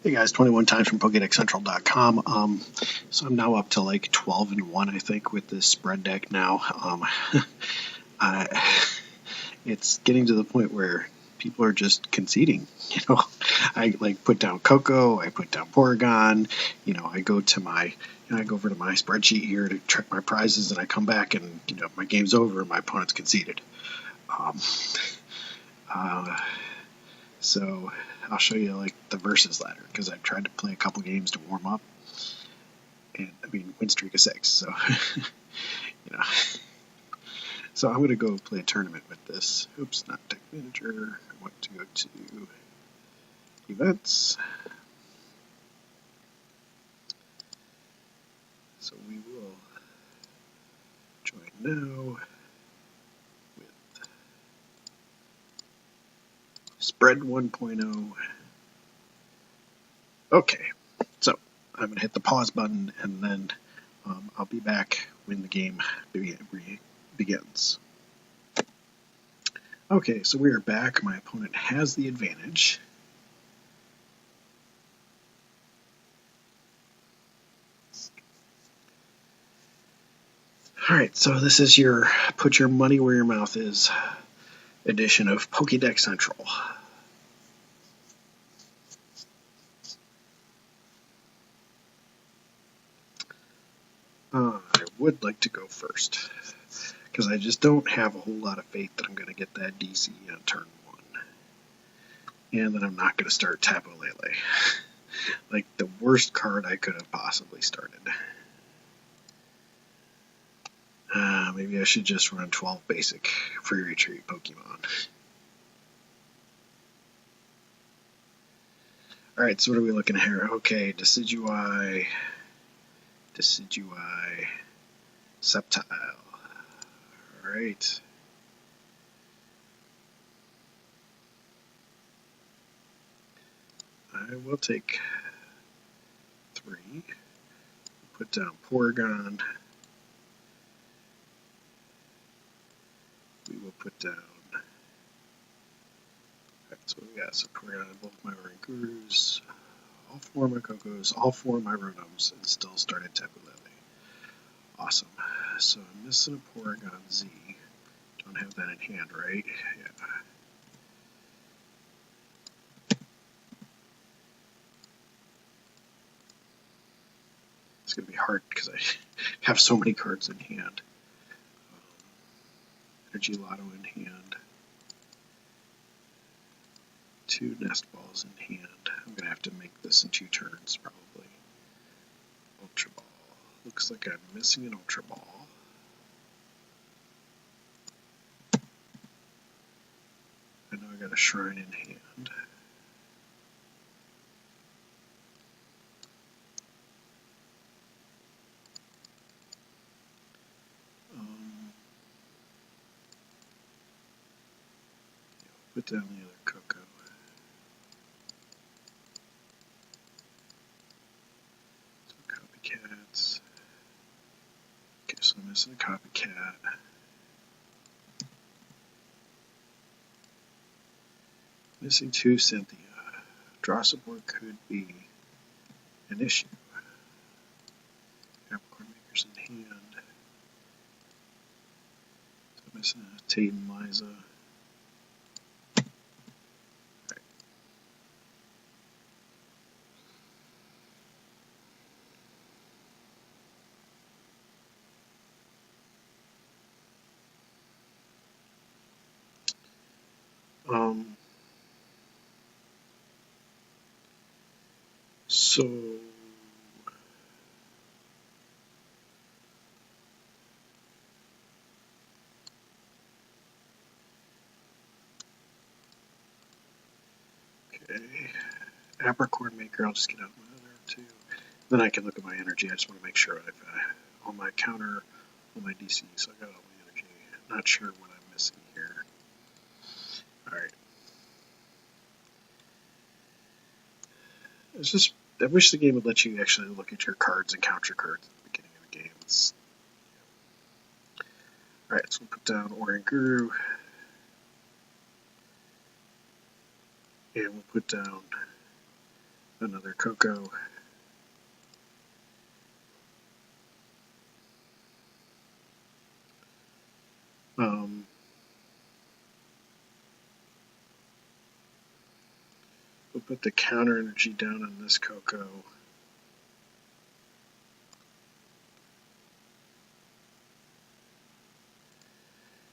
Hey guys, 21 times from PokédexCentral.com. So I'm now up to like 12-1, I think, with this spread deck now. It's getting to the point where people are just conceding. I like put down Koko, I put down Porygon. I go to my, I go over to my spreadsheet here to check my prizes, and I come back and my game's over and my opponent's conceded. So I'll show you like the versus ladder, because I've tried to play a couple games to warm up, and win streak of 6. So so I'm gonna go play a tournament with this. Oops, not Deck Manager. I want to go to events. So we will join now with Spread 1.0. Okay, so I'm going to hit the pause button, and then I'll be back when the game begins. Okay, so we are back. My opponent has the advantage. Alright, so this is your put your money where your mouth is edition of Pokédex Central. I would like to go first, because I just don't have a whole lot of faith that I'm going to get that DC on turn 1. And that I'm not going to start Tapu Lele. Like the worst card I could have possibly started. Maybe I should just run 12 basic free retreat Pokemon. Alright, so what are we looking at here? Okay, Decidueye, Sceptile. Alright. I will take 3. Put down Porygon. We will put down. Alright, so we got some Porygon on both my Orangurus, all 4 of my Kokos, all 4 of my Rotums, and still started Tapu Lele. Awesome. So I'm missing a Porygon-Z. Don't have that in hand, right? Yeah. It's going to be hard because I have so many cards in hand. Energy Loto in hand. 2 Nest Balls in hand. I'm going to have to make this in 2 turns, probably. Ultra Ball. Looks like I'm missing an Ultra Ball. I know I got a Shrine in hand. Put down the other Koko. Some Copycats. Okay, so I'm missing a Copycat. Missing 2 Cynthia. Draw support could be an issue. Apricorn Maker's in hand. So I'm missing a Tate Liza. So okay, Apricorn Maker, I'll just get out my other 2. Then I can look at my energy. I just want to make sure I've all my counter, all my DC, so I got all my energy. Not sure what I'm missing here. Alright. It's just, I wish the game would let you actually look at your cards and count your cards at the beginning of the game. Alright, so we'll put down Oranguru. And we'll put down Another Koko. We'll put the counter energy down on this Koko.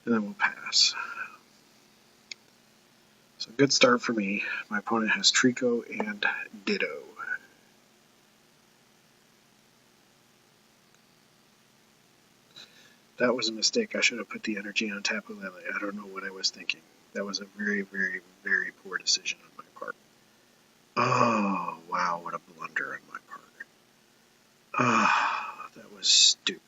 And then we'll pass. So good start for me. My opponent has Trico and Ditto. That was a mistake. I should have put the energy on Tapu Lele. I don't know what I was thinking. That was a very, very, very poor decision on my part. Oh, wow, what a blunder on my part. Ah, that was stupid.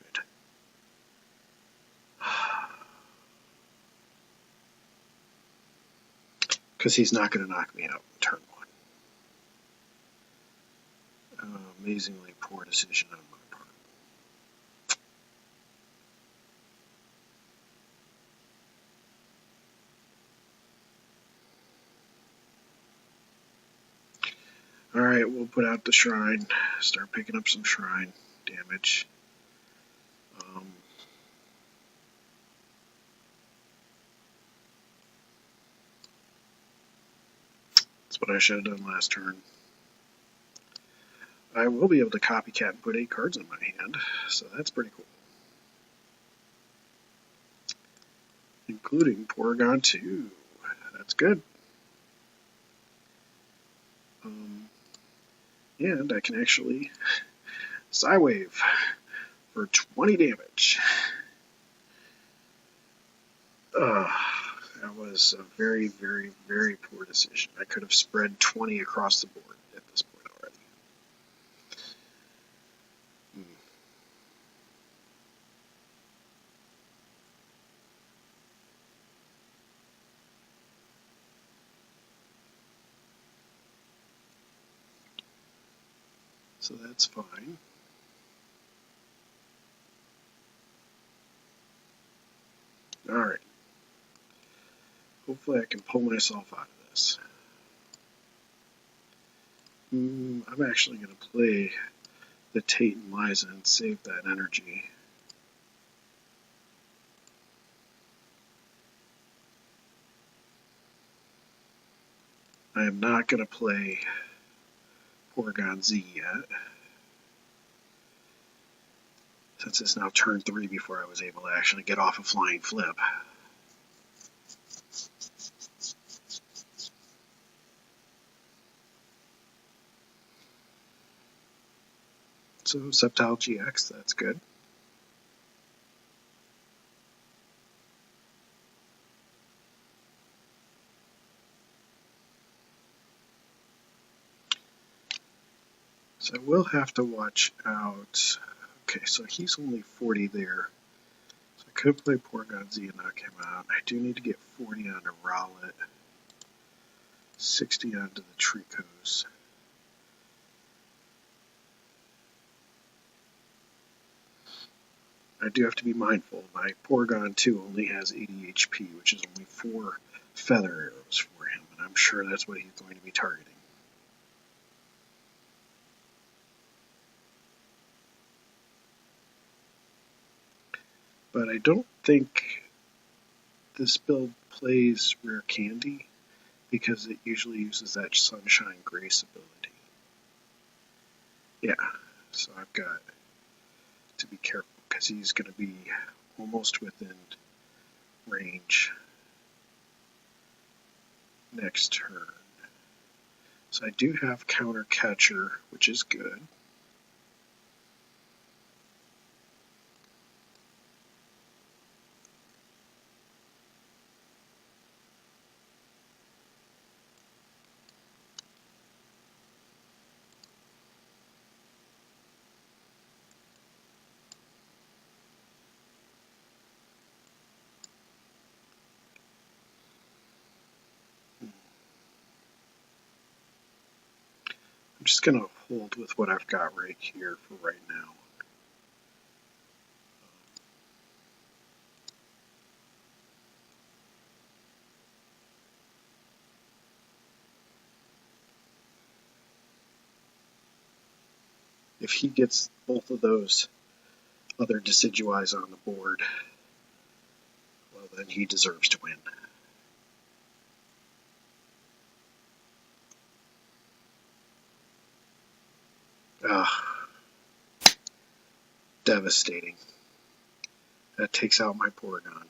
Because he's not going to knock me out in turn 1. Amazingly poor decision on my part. Alright, we'll put out the Shrine. Start picking up some Shrine damage. That's what I should have done last turn. I will be able to Copycat and put 8 cards in my hand, so that's pretty cool. Including Porygon2. That's good. And I can actually Psywave for 20 damage. That was a very, very, very poor decision. I could have spread 20 across the board at this point already. So that's fine. Alright. Hopefully I can pull myself out of this. I'm actually going to play the Tate Liza and save that energy. I am not going to play Porygon-Z yet, since it's now turn 3 before I was able to actually get off a flying flip. So Sceptile GX, that's good. So I will have to watch out. Okay, so he's only 40 there. So I could play Porygon-Z and knock him out. I do need to get 40 onto Rowlet, 60 onto the Tricos. I do have to be mindful. My Porygon2 only has 80 HP, which is only 4 feather arrows for him, and I'm sure that's what he's going to be targeting. But I don't think this build plays Rare Candy, because it usually uses that Sunshine Grace ability. Yeah, so I've got to be careful, because he's going to be almost within range next turn. So I do have Counter Catcher, which is good. I'm just going to hold with what I've got right here for right now. if he gets both of those other Decidueyes on the board, well, then he deserves to win. Devastating. That takes out my Porygon.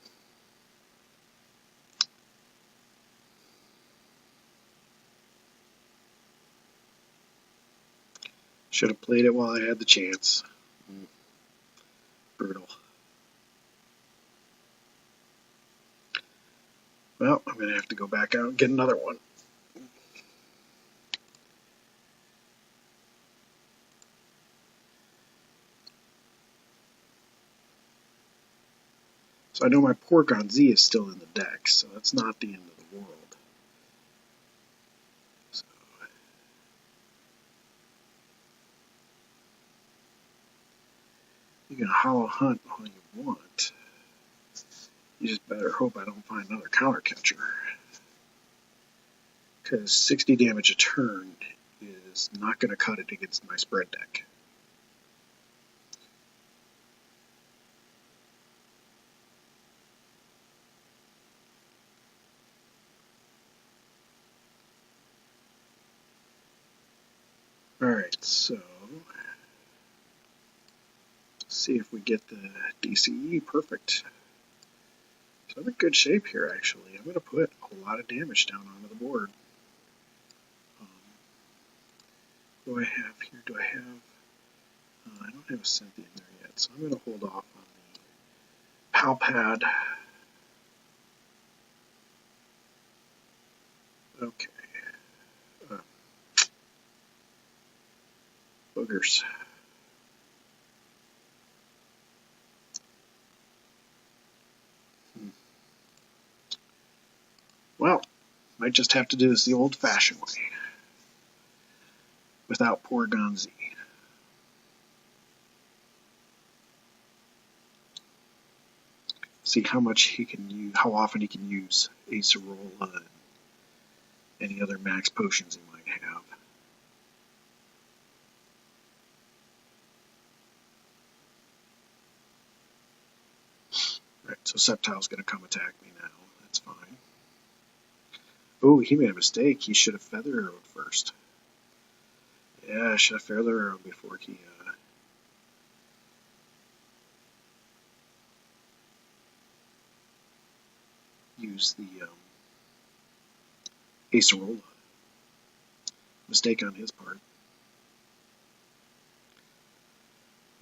Should have played it while I had the chance. Brutal. Well, I'm going to have to go back out and get another one. So I know my Porygon-Z is still in the deck, so that's not the end of the world. So, you can hollow hunt all you want. You just better hope I don't find another Counter Catcher. Because 60 damage a turn is not going to cut it against my spread deck. Alright, so let's see if we get the DCE perfect. So I'm in good shape here, actually. I'm going to put a lot of damage down onto the board. What do I have here? Do I have... I don't have a Cynthia in there yet, so I'm going to hold off on the Pal Pad. Okay. Boogers. Well, might just have to do this the old-fashioned way. Without Porygon-Z. See how much he can use, how often he can use Acerola and any other max potions he might have. Right, so Sceptile's going to come attack me now. That's fine. Oh, he made a mistake. He should have Feather Arrowed first. Yeah, I should have Feather Arrowed before he used the Acerola. Mistake on his part.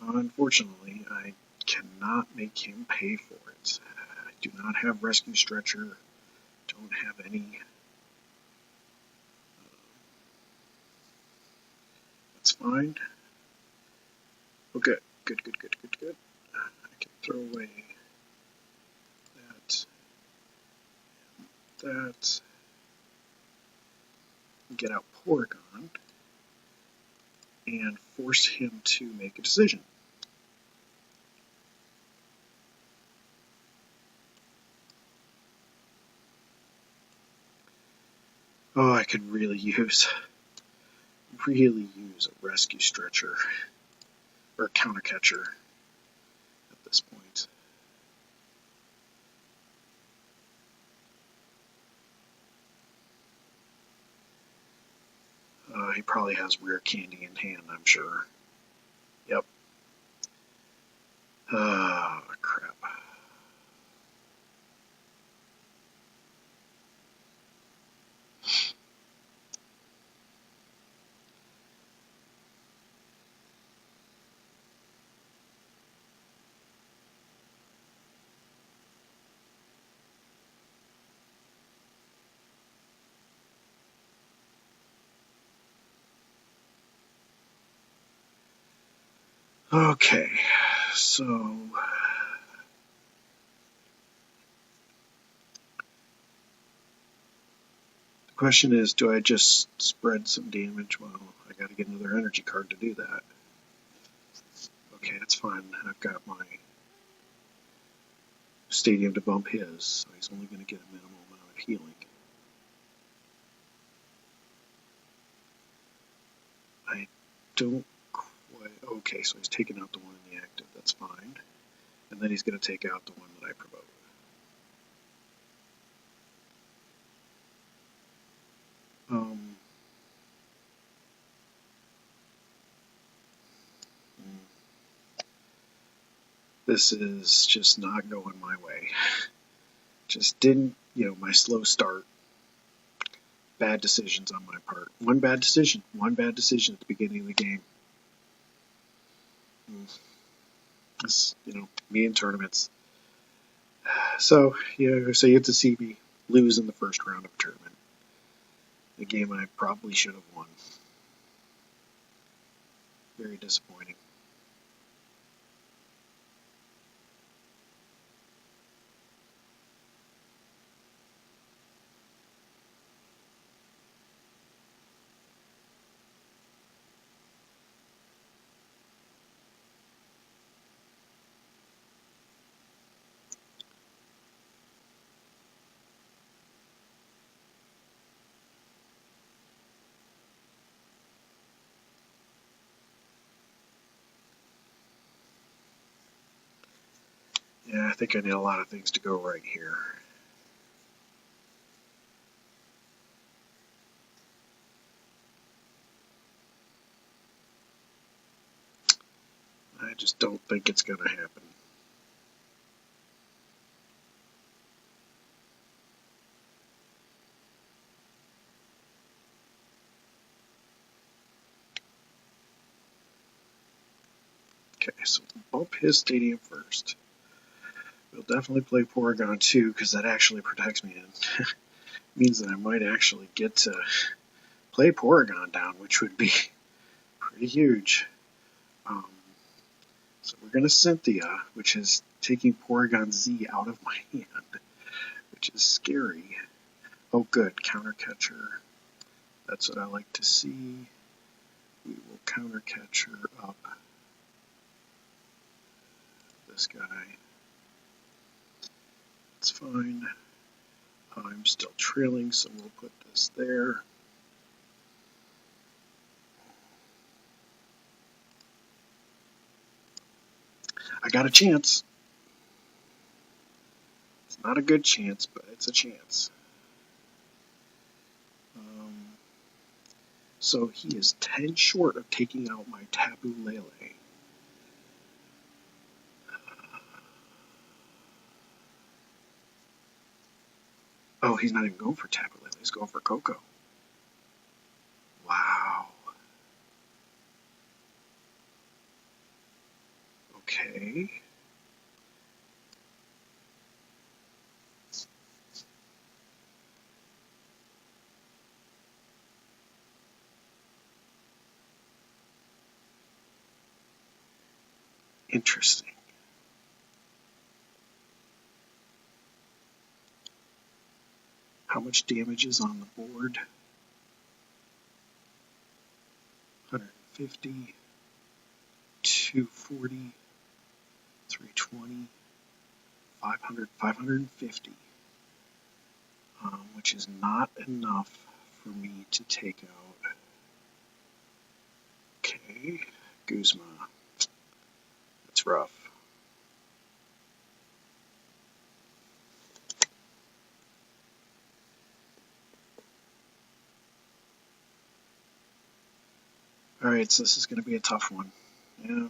Unfortunately, I cannot make him pay for it. I do not have Rescue Stretcher. Don't have any. That's fine. Oh, good. Good. I can throw away that. That. Get out Porygon. And force him to make a decision. Oh, I could really use a Rescue Stretcher or a Counter Catcher at this point. He probably has Rare Candy in hand, I'm sure. Yep. Crap. Okay, so the question is, do I just spread some damage? Well, I got to get another energy card to do that. Okay, that's fine. I've got my Stadium to bump his, so he's only going to get a minimal amount of healing. I don't quite... Okay, so he's taking out the one in the active. That's fine. And then he's going to take out the one that I provoke. This is just not going my way. Just didn't, my slow start. Bad decisions on my part. One bad decision at the beginning of the game. This, me in tournaments. So, so you get to see me lose in the first round of a tournament. A game I probably should have won. Very disappointing. Yeah, I think I need a lot of things to go right here. I just don't think it's going to happen. Okay, so we'll bump his stadium first. We'll definitely play Porygon2 because that actually protects me and means that I might actually get to play Porygon down, which would be pretty huge. So we're going to Cynthia, which is taking Porygon-Z out of my hand, which is scary. Oh good, Counter Catcher. That's what I like to see. We will Counter Catcher up this guy. That's fine. I'm still trailing, so we'll put this there. I got a chance. It's not a good chance, but it's a chance. So he is 10 short of taking out my Tapu Lele. Oh, he's not even going for Tapu Lele. He's going for Koko. Wow. Okay. Interesting. How much damage is on the board? 150, 240, 320, 500, 550, which is not enough for me to take out. Okay, Guzma. That's rough. Alright, so this is going to be a tough one. Yeah.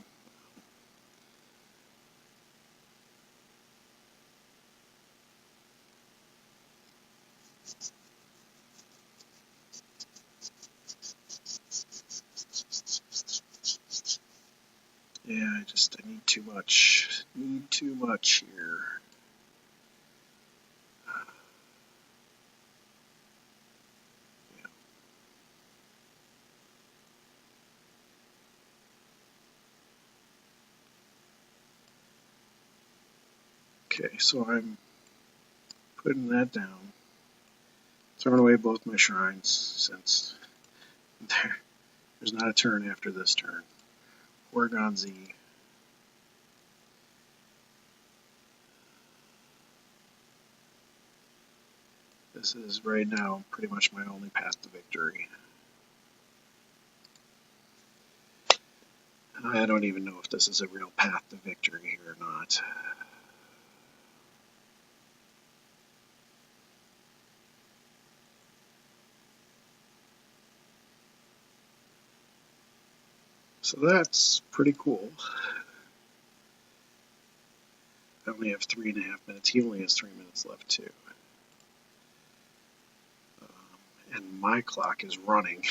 Yeah, I need too much. Need too much here. Yeah. Okay, so I'm putting that down. Throwing away both my shrines since there's not a turn after this turn. Porygon-Z. This is right now pretty much my only path to victory. I don't even know if this is a real path to victory here or not. So that's pretty cool. I only have 3.5 minutes. He only has 3 minutes left too. And my clock is running.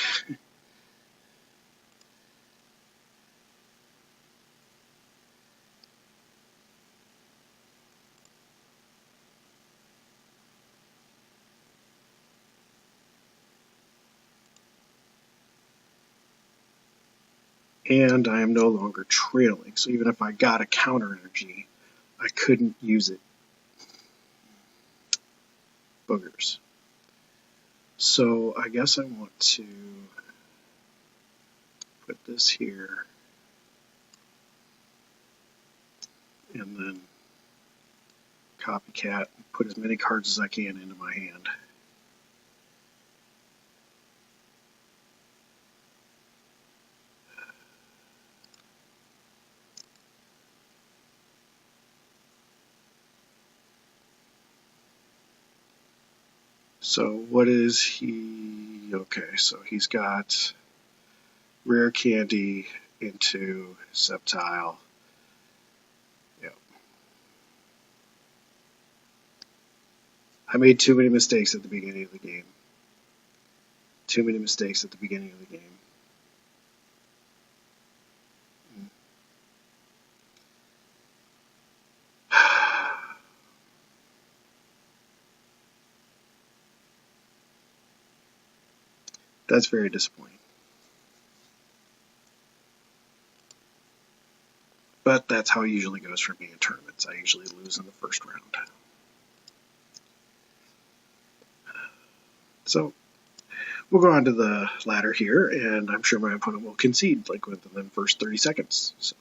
And I am no longer trailing. So even if I got a counter energy, I couldn't use it. Boogers. So I guess I want to put this here and then Copycat and put as many cards as I can into my hand. So what is he? Okay, so he's got Rare Candy into Sceptile. Yep. I made too many mistakes at the beginning of the game. Too many mistakes at the beginning of the game. That's very disappointing. But that's how it usually goes for me in tournaments. I usually lose in the first round. So we'll go on to the ladder here, and I'm sure my opponent will concede like within the first 30 seconds. So.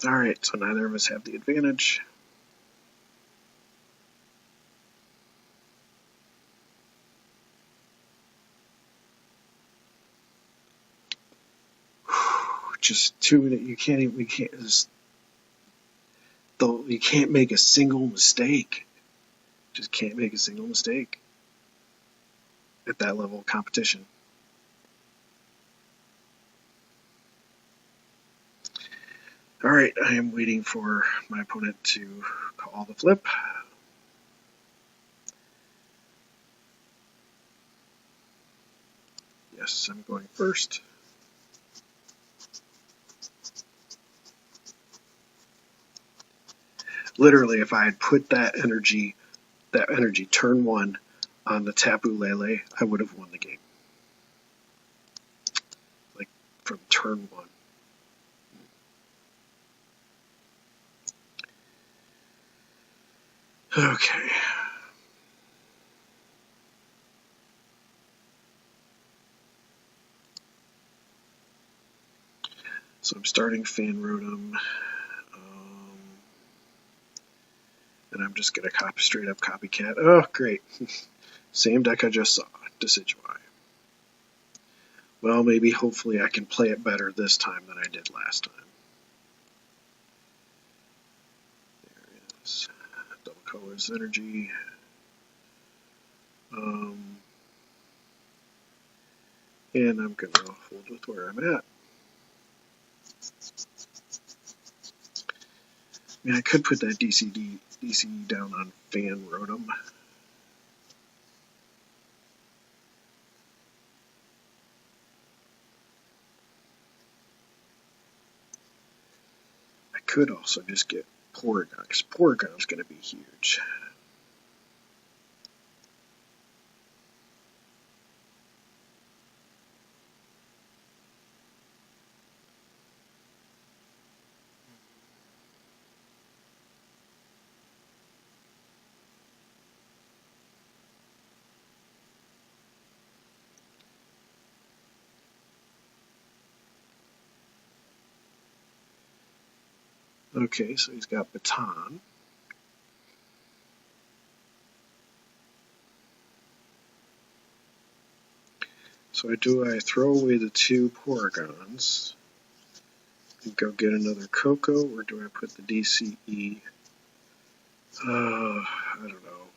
All right, so neither of us have the advantage. Just 2 minutes. You can't even. We can't. Though you can't make a single mistake. Just can't make a single mistake at that level of competition. All right, I am waiting for my opponent to call the flip. Yes, I'm going first. Literally, if I had put that energy turn 1 on the Tapu Lele, I would have won the game. Like from turn 1. Okay. So I'm starting Fan Rotom. And I'm just going to straight up Copycat. Oh, great. Same deck I just saw. Decidueye. Well, maybe hopefully I can play it better this time than I did last time. There it is. Double Colorless Energy. And I'm going to hold with where I'm at. I mean, I could put that DC down on Fan Rotom. I could also just get Porygon, because Porygon's going to be huge. Okay, so he's got Baton. So I throw away the 2 Porygons and go get another Koko, or do I put the DCE? I don't know.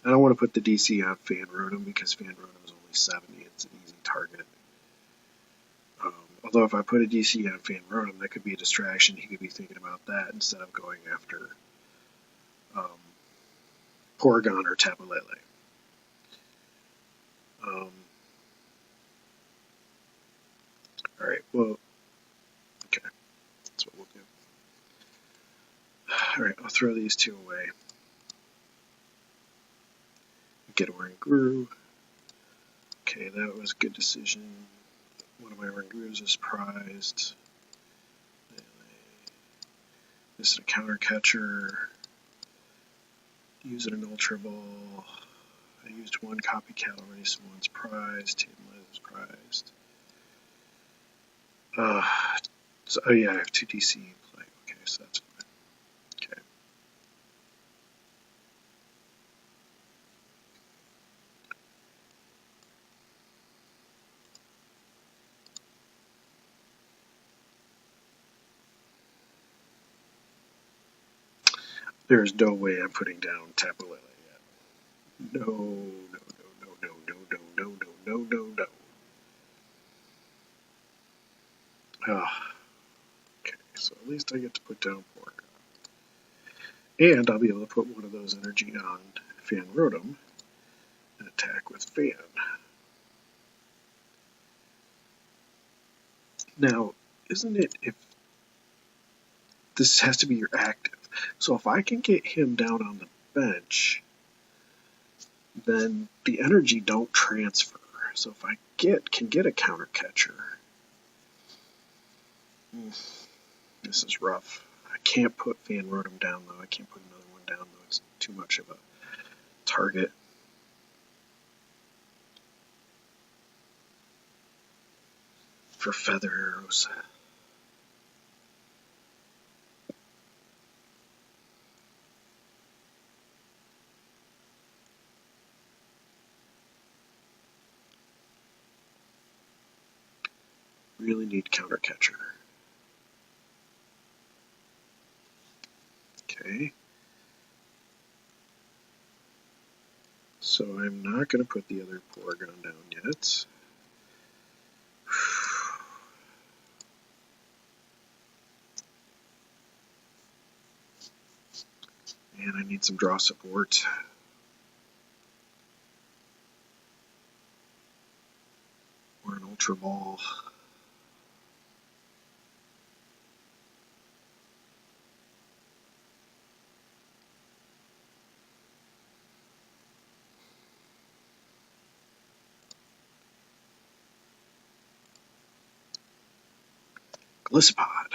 I don't want to put the DC on Fan Rotom because Fan Rotom is only 70. It's an easy target. Although if I put a DC on Fan Rotom, that could be a distraction. He could be thinking about that instead of going after Porygon or Tapu Lele. Alright, well, okay. That's what we'll do. Alright, I'll throw these 2 away. Get Oranguru. Okay, that was a good decision. One of my Orangurus is prized. This is a Counter Catcher. Using an Ultra Ball. I used 1 Copycat already, so 1's prized. Tate Liza's prized. So, oh yeah, I have 2 DC in play. Okay, so that's fine. Okay. There's no way I'm putting down Tapu Lele yet. No, no, no, no, no, no, no, no, no, no, no. Oh, okay, so at least I get to put down Porygon. And I'll be able to put one of those energy on Fan Rotom and attack with Fan. Now, isn't it if this has to be your active? So if I can get him down on the bench, then the energy don't transfer. So if I can get a Counter Catcher, this is rough. I can't put Fan Rotom down though. I can't put another one down though. It's too much of a target. For Feather Arrows. Really need Counter Catcher. Okay. So I'm not going to put the other Porygon down yet. And I need some draw support. Or an Ultra Ball. Gliscod.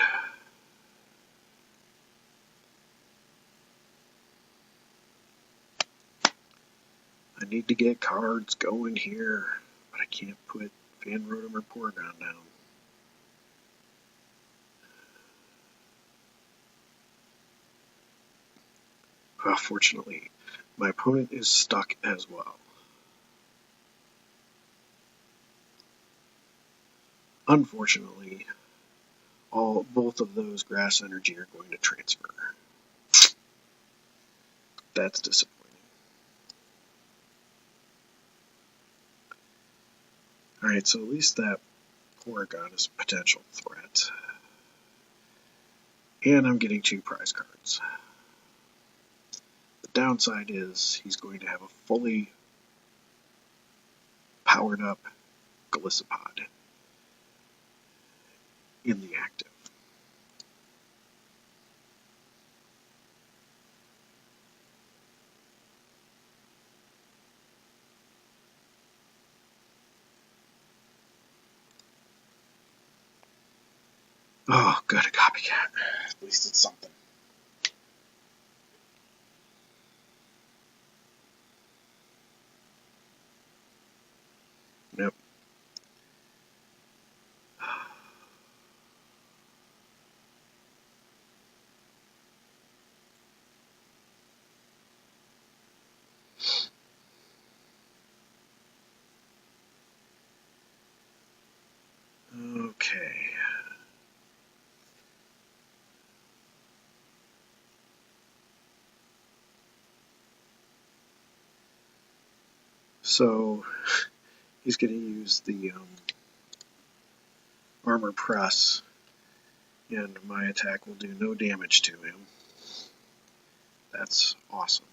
I need to get cards going here, but I can't put Fan Rotom or Porygon down. Fortunately, my opponent is stuck as well. Unfortunately, both of those grass energy are going to transfer. That's disappointing. Alright, so at least that Porygon is a potential threat. And I'm getting 2 prize cards. The downside is he's going to have a fully powered up Gliscod in the active. Oh, good, a Copycat. At least it's something. Yep. Okay. So he's going to use the armor press, and my attack will do no damage to him. That's awesome.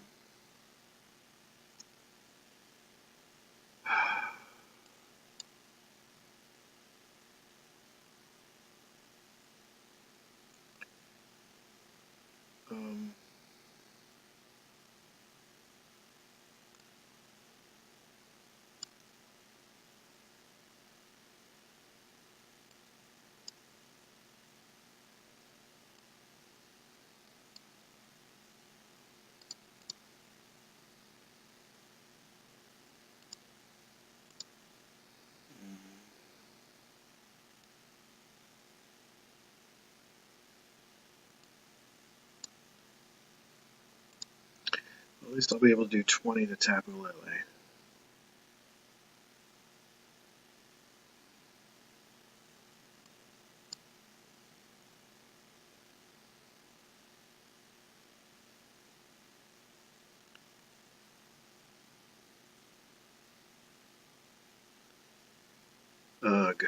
At least I'll be able to do 20 to Tapu Lele. Ugh.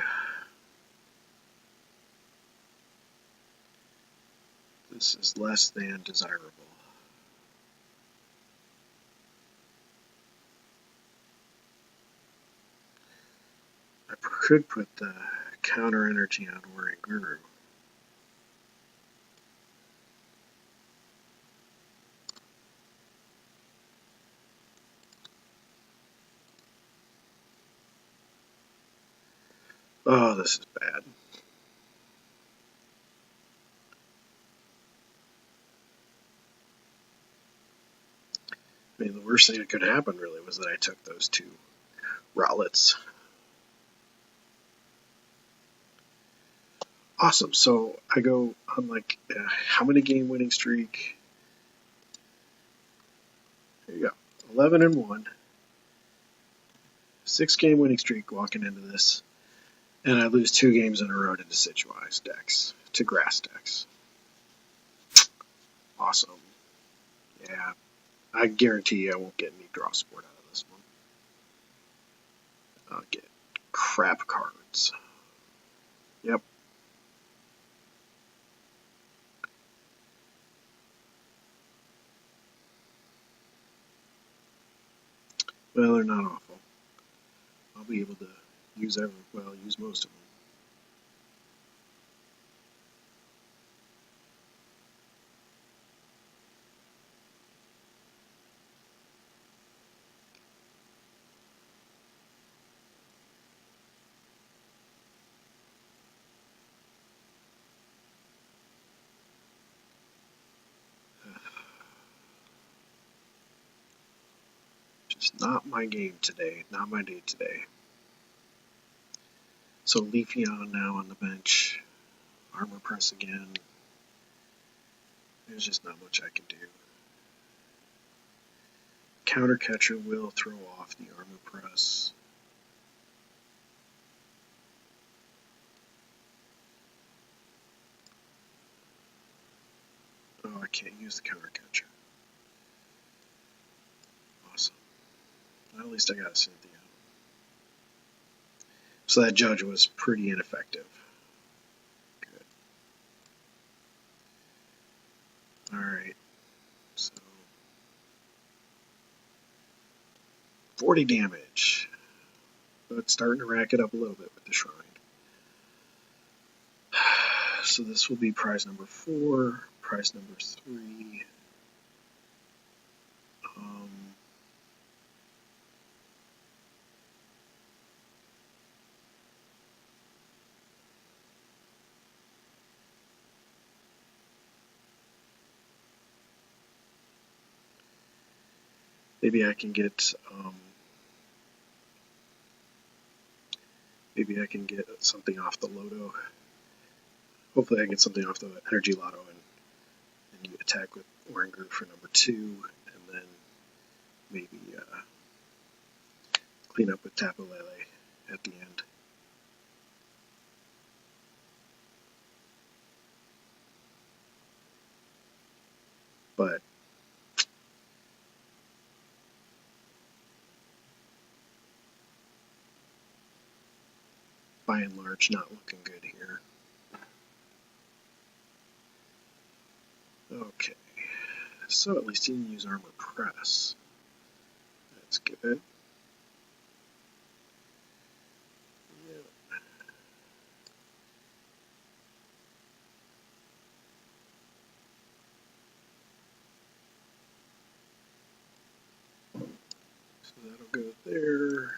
This is less than desirable. I could put the Counter Energy on Oranguru. Oh, this is bad. I mean, the worst thing that could happen really was that I took those two Rowlets. Awesome. So I go on like how many game winning streak? There you go. 11-1. 6-game winning streak walking into this. And I lose 2 games in a row to Decidueye decks, to grass decks. Awesome. Yeah. I guarantee you I won't get any draw support out of this one. I'll get crap cards. Yep. Well, they're not awful. I'll be able to use use most of them. Just not my game today, not my day today. So Leafeon now on the bench. Armor press again. There's just not much I can do. Counter Catcher will throw off the armor press. Oh, I can't use the Counter Catcher. Awesome. At least I got a Cynthia. So that judge was pretty ineffective. Good. Alright. So 40 damage. But starting to rack it up a little bit with the Shrine. So this will be prize number 4, prize number 3. Maybe I can get something off the Loto. Hopefully I get something off the Energy Loto and you attack with Oranguru for number 2, and then maybe clean up with Tapu Lele at the end. by and large not looking good here. Okay, so at least he didn't use Armor Press. That's good. So that'll go there.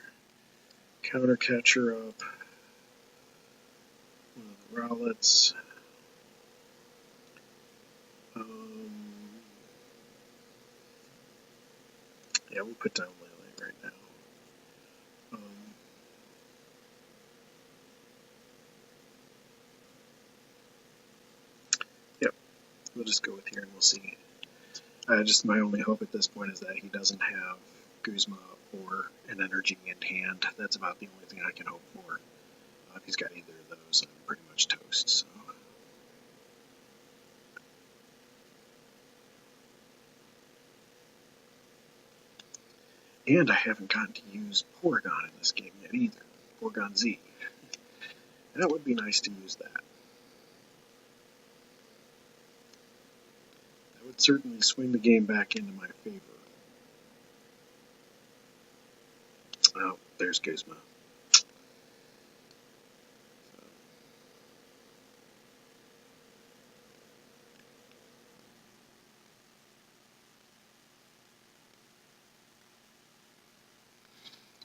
Counter Catcher up. One of the Rowlets. Yeah, we'll put down Lele right now. Yep, we'll just go with here and we'll see. Just my only hope at this point is that he doesn't have Guzma or an energy in hand. That's about the only thing I can hope for. If he's got either of those, I'm pretty much toast. So. And I haven't gotten to use Porygon in this game yet either. Porygon-Z. That would be nice to use that. That would certainly swing the game back into my favor. Oh, there's Guzma.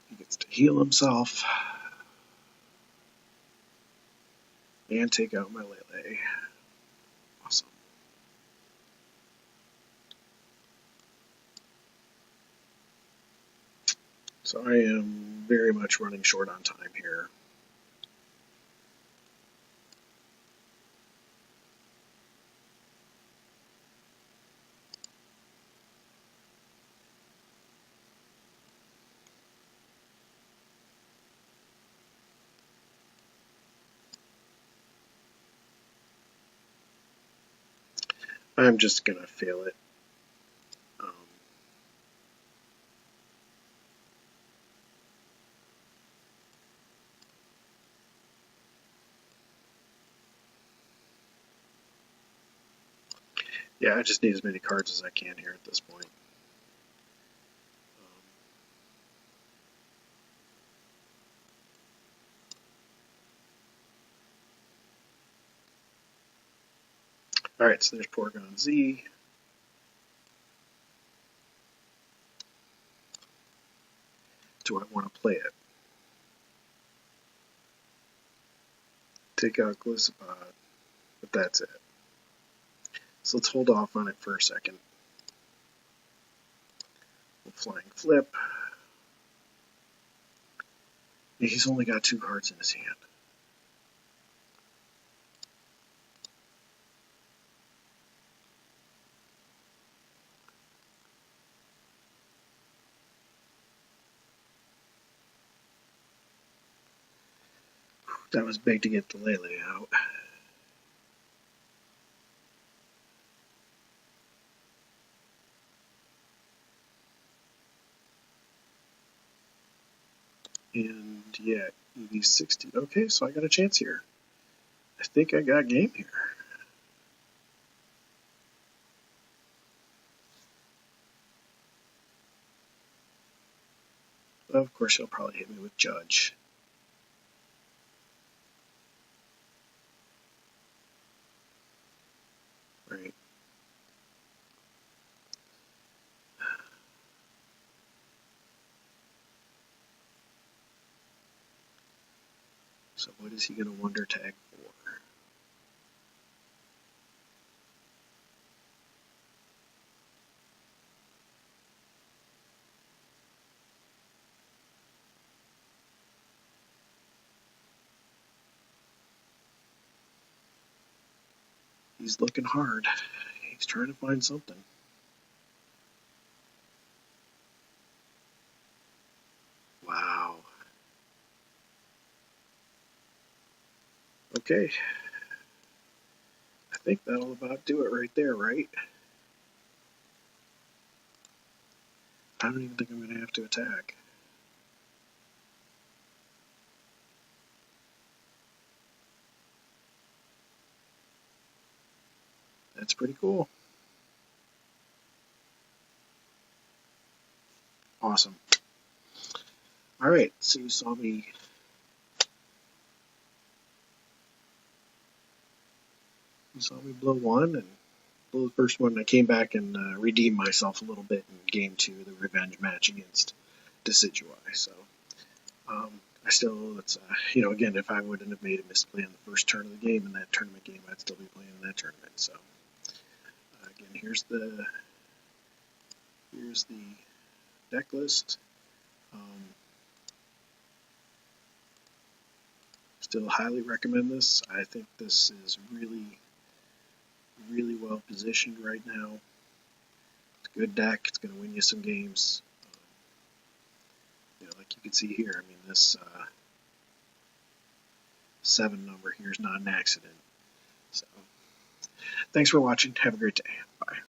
He gets to heal himself. And take out my Lele. Awesome. So I am very much running short on time here. I'm just gonna fail it. Yeah, I just need as many cards as I can here at this point. Alright, so there's Porygon-Z. Do I want to play it? Take out Glycopod, but that's it. So let's hold off on it for a second. We'll Flying Flip. He's only got 2 cards in his hand. That was big to get the Lele out. And yeah, EV60. Okay, so I got a chance here. I think I got game here. Of course, he'll probably hit me with Judge. Right. So what is he going to Wonder Tag for? He's looking hard. He's trying to find something. Wow. Okay. I think that'll about do it right there, right? I don't even think I'm going to have to attack. That's pretty cool. Awesome. All right, so you saw me blow one and blow the first one. I came back and redeemed myself a little bit in game 2, the revenge match against Decidueye. So I still, it's again, if I wouldn't have made a misplay in the first turn of the game in that tournament game, I'd still be playing in that tournament. So again, here's the deck list. Still highly recommend this. I think this is really, really well positioned right now. It's a good deck. It's going to win you some games. Like you can see here, I mean, this 7 number here is not an accident. So, thanks for watching. Have a great day. Bye.